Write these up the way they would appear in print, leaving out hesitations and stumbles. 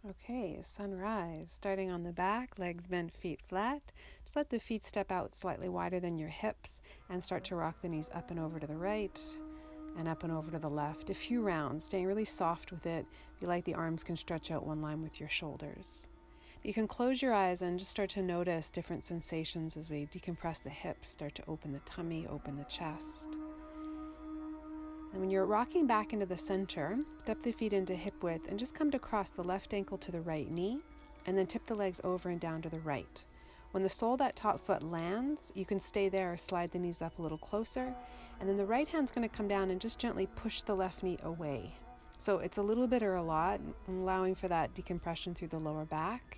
Okay, sunrise. Starting on the back, legs bent, feet flat. Just let the feet step out slightly wider than your hips and start to rock the knees up and over to the right and up and over to the left. A few rounds, staying really soft with it. If you like, the arms can stretch out one line with your shoulders. You can close your eyes and just start to notice different sensations as we decompress the hips, start to open the tummy, open the chest. And when you're rocking back into the center, step the feet into hip width and just come to cross the left ankle to the right knee, and then tip the legs over and down to the right. When the sole of that top foot lands, you can stay there or slide the knees up a little closer, and then the right hand's going to come down and just gently push the left knee away. So it's a little bit or a lot, allowing for that decompression through the lower back.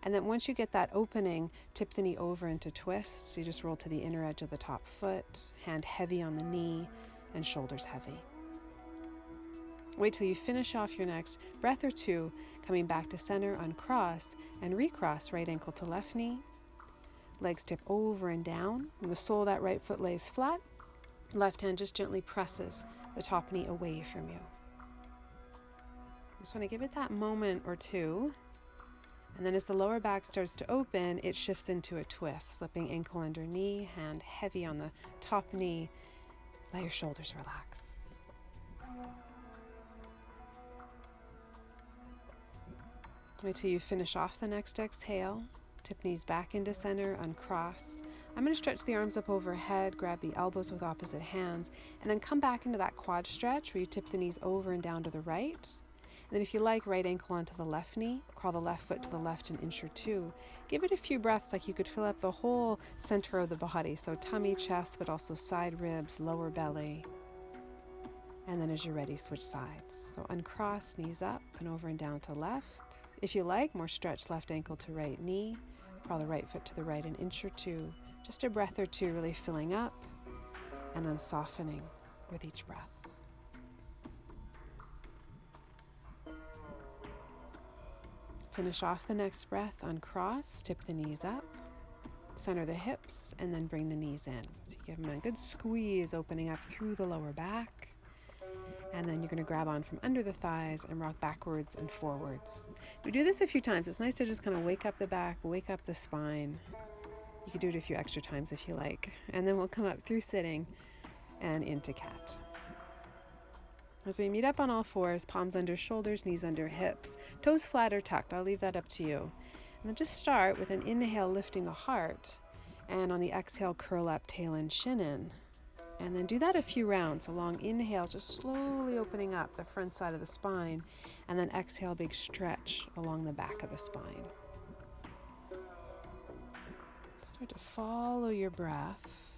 And then once you get that opening, tip the knee over into twist. So you just roll to the inner edge of the top foot, hand heavy on the knee, and shoulders heavy. Wait till you finish off your next breath or two, coming back to center, uncross, and recross right ankle to left knee. Legs tip over and down, and the sole of that right foot lays flat. Left hand just gently presses the top knee away from you. Just want to give it that moment or two. And then as the lower back starts to open, it shifts into a twist, slipping ankle under knee, hand heavy on the top knee. Let your shoulders relax. Wait till you finish off the next exhale. Tip knees back into center, uncross. I'm going to stretch the arms up overhead, grab the elbows with opposite hands, and then come back into that quad stretch where you tip the knees over and down to the right. And then if you like, right ankle onto the left knee, crawl the left foot to the left an inch or two. Give it a few breaths like you could fill up the whole center of the body. So tummy, chest, but also side ribs, lower belly. And then as you're ready, switch sides. So uncross, knees up and over and down to left. If you like, more stretch left ankle to right knee. Crawl the right foot to the right an inch or two. Just a breath or two, really filling up and then softening with each breath. Finish off the next breath, uncross, tip the knees up, center the hips, and then bring the knees in. So you give them a good squeeze, opening up through the lower back. And then you're going to grab on from under the thighs and rock backwards and forwards. We do this a few times. It's nice to just kind of wake up the back, wake up the spine. You can do it a few extra times if you like. And then we'll come up through sitting and into cat. As we meet up on all fours, palms under shoulders, knees under hips, toes flat or tucked. I'll leave that up to you. And then just start with an inhale, lifting the heart. And on the exhale, curl up, tail in, shin in. And then do that a few rounds. A long inhale, just slowly opening up the front side of the spine. And then exhale, big stretch along the back of the spine. Start to follow your breath.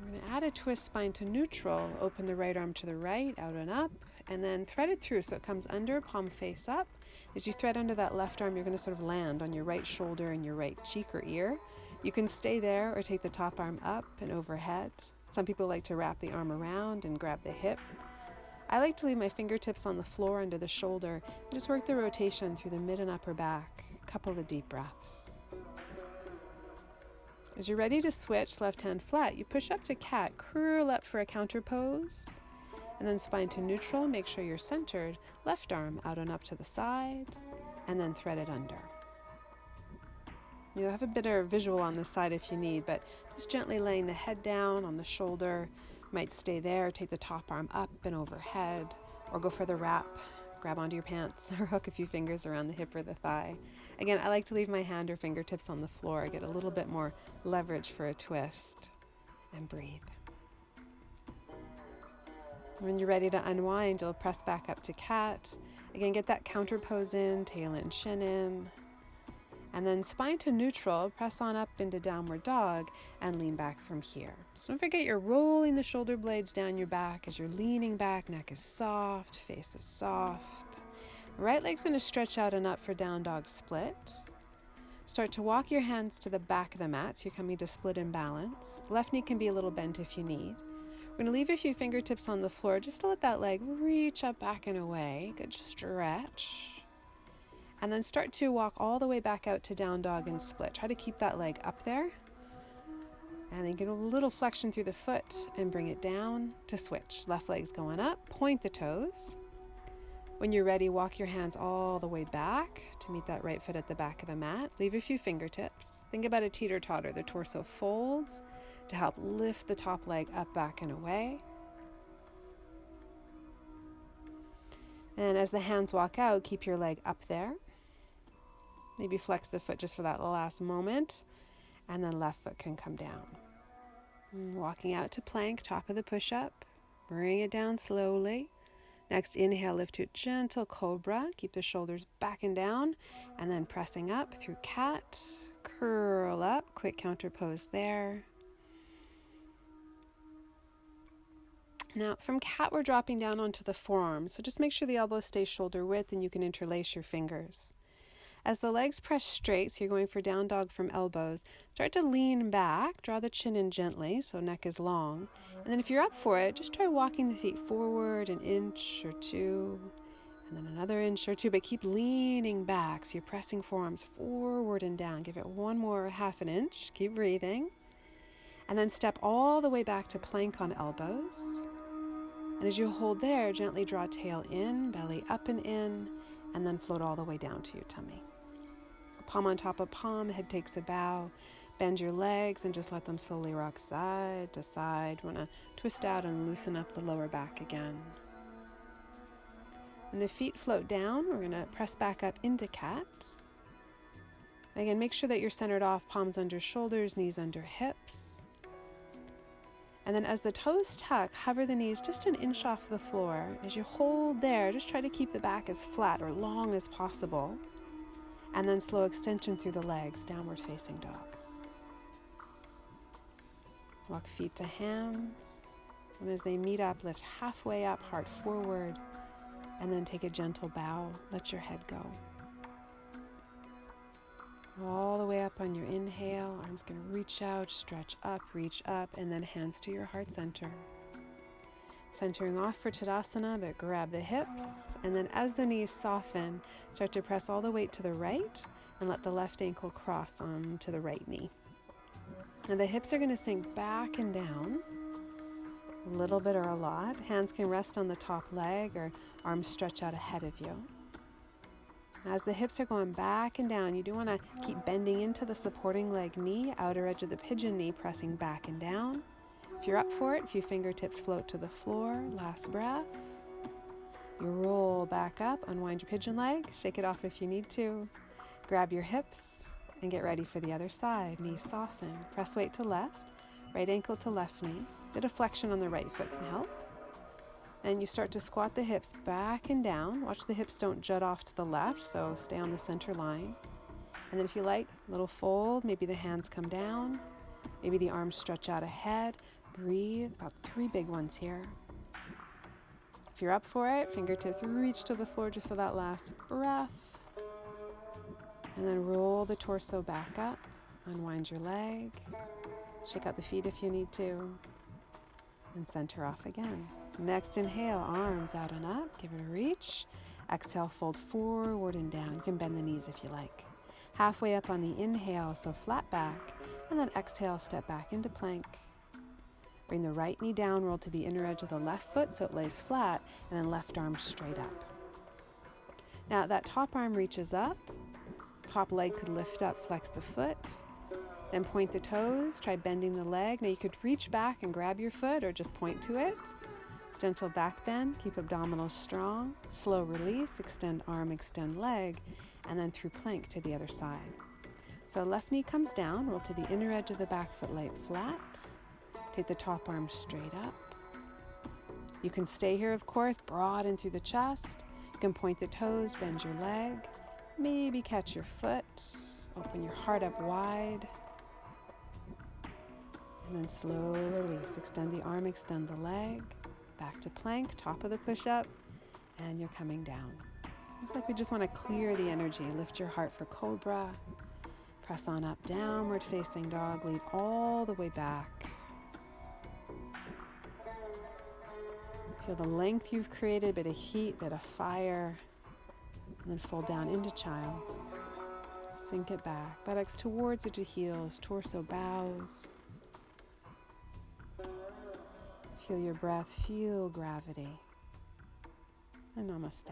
We're going to add a twist spine to neutral. Open the right arm to the right, out and up, and then thread it through so it comes under, palm face up. As you thread under that left arm, you're going to sort of land on your right shoulder and your right cheek or ear. You can stay there or take the top arm up and overhead. Some people like to wrap the arm around and grab the hip. I like to leave my fingertips on the floor under the shoulder and just work the rotation through the mid and upper back. A couple of deep breaths. As you're ready to switch, left hand flat, you push up to cat, curl up for a counter pose, and then spine to neutral. Make sure you're centered. Left arm out and up to the side, and then thread it under. You'll have a better visual on this side if you need, but just gently laying the head down on the shoulder. You might stay there, take the top arm up and overhead, or go for the wrap. Grab onto your pants or hook a few fingers around the hip or the thigh. Again, I like to leave my hand or fingertips on the floor. I get a little bit more leverage for a twist. And breathe. When you're ready to unwind, you'll press back up to cat. Again, get that counter pose in, tail in, shin in. And then spine to neutral, press on up into downward dog and lean back from here. So don't forget you're rolling the shoulder blades down your back as you're leaning back, neck is soft, face is soft. Right leg's going to stretch out and up for down dog split. Start to walk your hands to the back of the mat so you're coming to split and balance. Left knee can be a little bent if you need. We're going to leave a few fingertips on the floor just to let that leg reach up, back, and away. Good stretch. And then start to walk all the way back out to down dog and split. Try to keep that leg up there. And then get a little flexion through the foot and bring it down to switch. Left leg's going up, point the toes. When you're ready, walk your hands all the way back to meet that right foot at the back of the mat. Leave a few fingertips. Think about a teeter-totter. The torso folds to help lift the top leg up, back, and away. And as the hands walk out, keep your leg up there. Maybe flex the foot just for that last moment, and then left foot can come down. And walking out to plank, top of the push-up. Bring it down slowly. Next, inhale, lift to a gentle cobra. Keep the shoulders back and down, and then pressing up through cat. Curl up, quick counter pose there. Now, from cat, we're dropping down onto the forearms, so just make sure the elbows stay shoulder width and you can interlace your fingers. As the legs press straight, so you're going for down dog from elbows, start to lean back, draw the chin in gently, so neck is long. And then if you're up for it, just try walking the feet forward an inch or two, and then another inch or two, but keep leaning back, so you're pressing forearms forward and down. Give it one more half an inch, keep breathing. And then step all the way back to plank on elbows. And as you hold there, gently draw tail in, belly up and in, and then float all the way down to your tummy. Palm on top of palm, head takes a bow. Bend your legs and just let them slowly rock side to side. You want to twist out and loosen up the lower back again. When the feet float down, we're going to press back up into cat. Again, make sure that you're centered off, palms under shoulders, knees under hips. And then as the toes tuck, hover the knees just an inch off the floor. As you hold there, just try to keep the back as flat or long as possible. And then slow extension through the legs, downward facing dog. Walk feet to hands. And as they meet up, lift halfway up, heart forward. And then take a gentle bow. Let your head go. All the way up on your inhale, arms going to reach out, stretch up, reach up, and then hands to your heart center. Centering off for Tadasana, but grab the hips, and then as the knees soften, start to press all the weight to the right, and let the left ankle cross onto the right knee. And the hips are going to sink back and down, a little bit or a lot. Hands can rest on the top leg, or arms stretch out ahead of you. As the hips are going back and down, you do want to keep bending into the supporting leg knee, outer edge of the pigeon knee, pressing back and down. If you're up for it, a few fingertips float to the floor. Last breath. You roll back up, unwind your pigeon leg, shake it off if you need to. Grab your hips and get ready for the other side. Knees soften. Press weight to left, right ankle to left knee. Bit of flexion on the right foot can help. And you start to squat the hips back and down. Watch the hips don't jut off to the left, so stay on the center line. And then if you like, little fold, maybe the hands come down, maybe the arms stretch out ahead. Breathe, about 3 big ones here. If you're up for it, fingertips reach to the floor just for that last breath. And then roll the torso back up, unwind your leg, shake out the feet if you need to, and center off again. Next inhale, arms out and up, give it a reach. Exhale, fold forward and down. You can bend the knees if you like. Halfway up on the inhale, so flat back, and then exhale, step back into plank. Bring the right knee down, roll to the inner edge of the left foot so it lays flat, and then left arm straight up. Now that top arm reaches up, top leg could lift up, flex the foot, then point the toes, try bending the leg. Now you could reach back and grab your foot or just point to it. Gentle back bend, keep abdominals strong, slow release, extend arm, extend leg, and then through plank to the other side. So left knee comes down, roll to the inner edge of the back foot, lay it flat. Take the top arm straight up. You can stay here, of course, broaden through the chest. You can point the toes, bend your leg, maybe catch your foot, open your heart up wide, and then slow release. Extend the arm, extend the leg. Back to plank, top of the push-up, and you're coming down. It's like we just want to clear the energy. Lift your heart for cobra. Press on up, downward facing dog. Lean all the way back. Feel the length you've created, bit of heat, bit of fire. And then fold down into child. Sink it back. Buttocks towards or to heels, torso bows. Feel your breath, feel gravity. And namaste.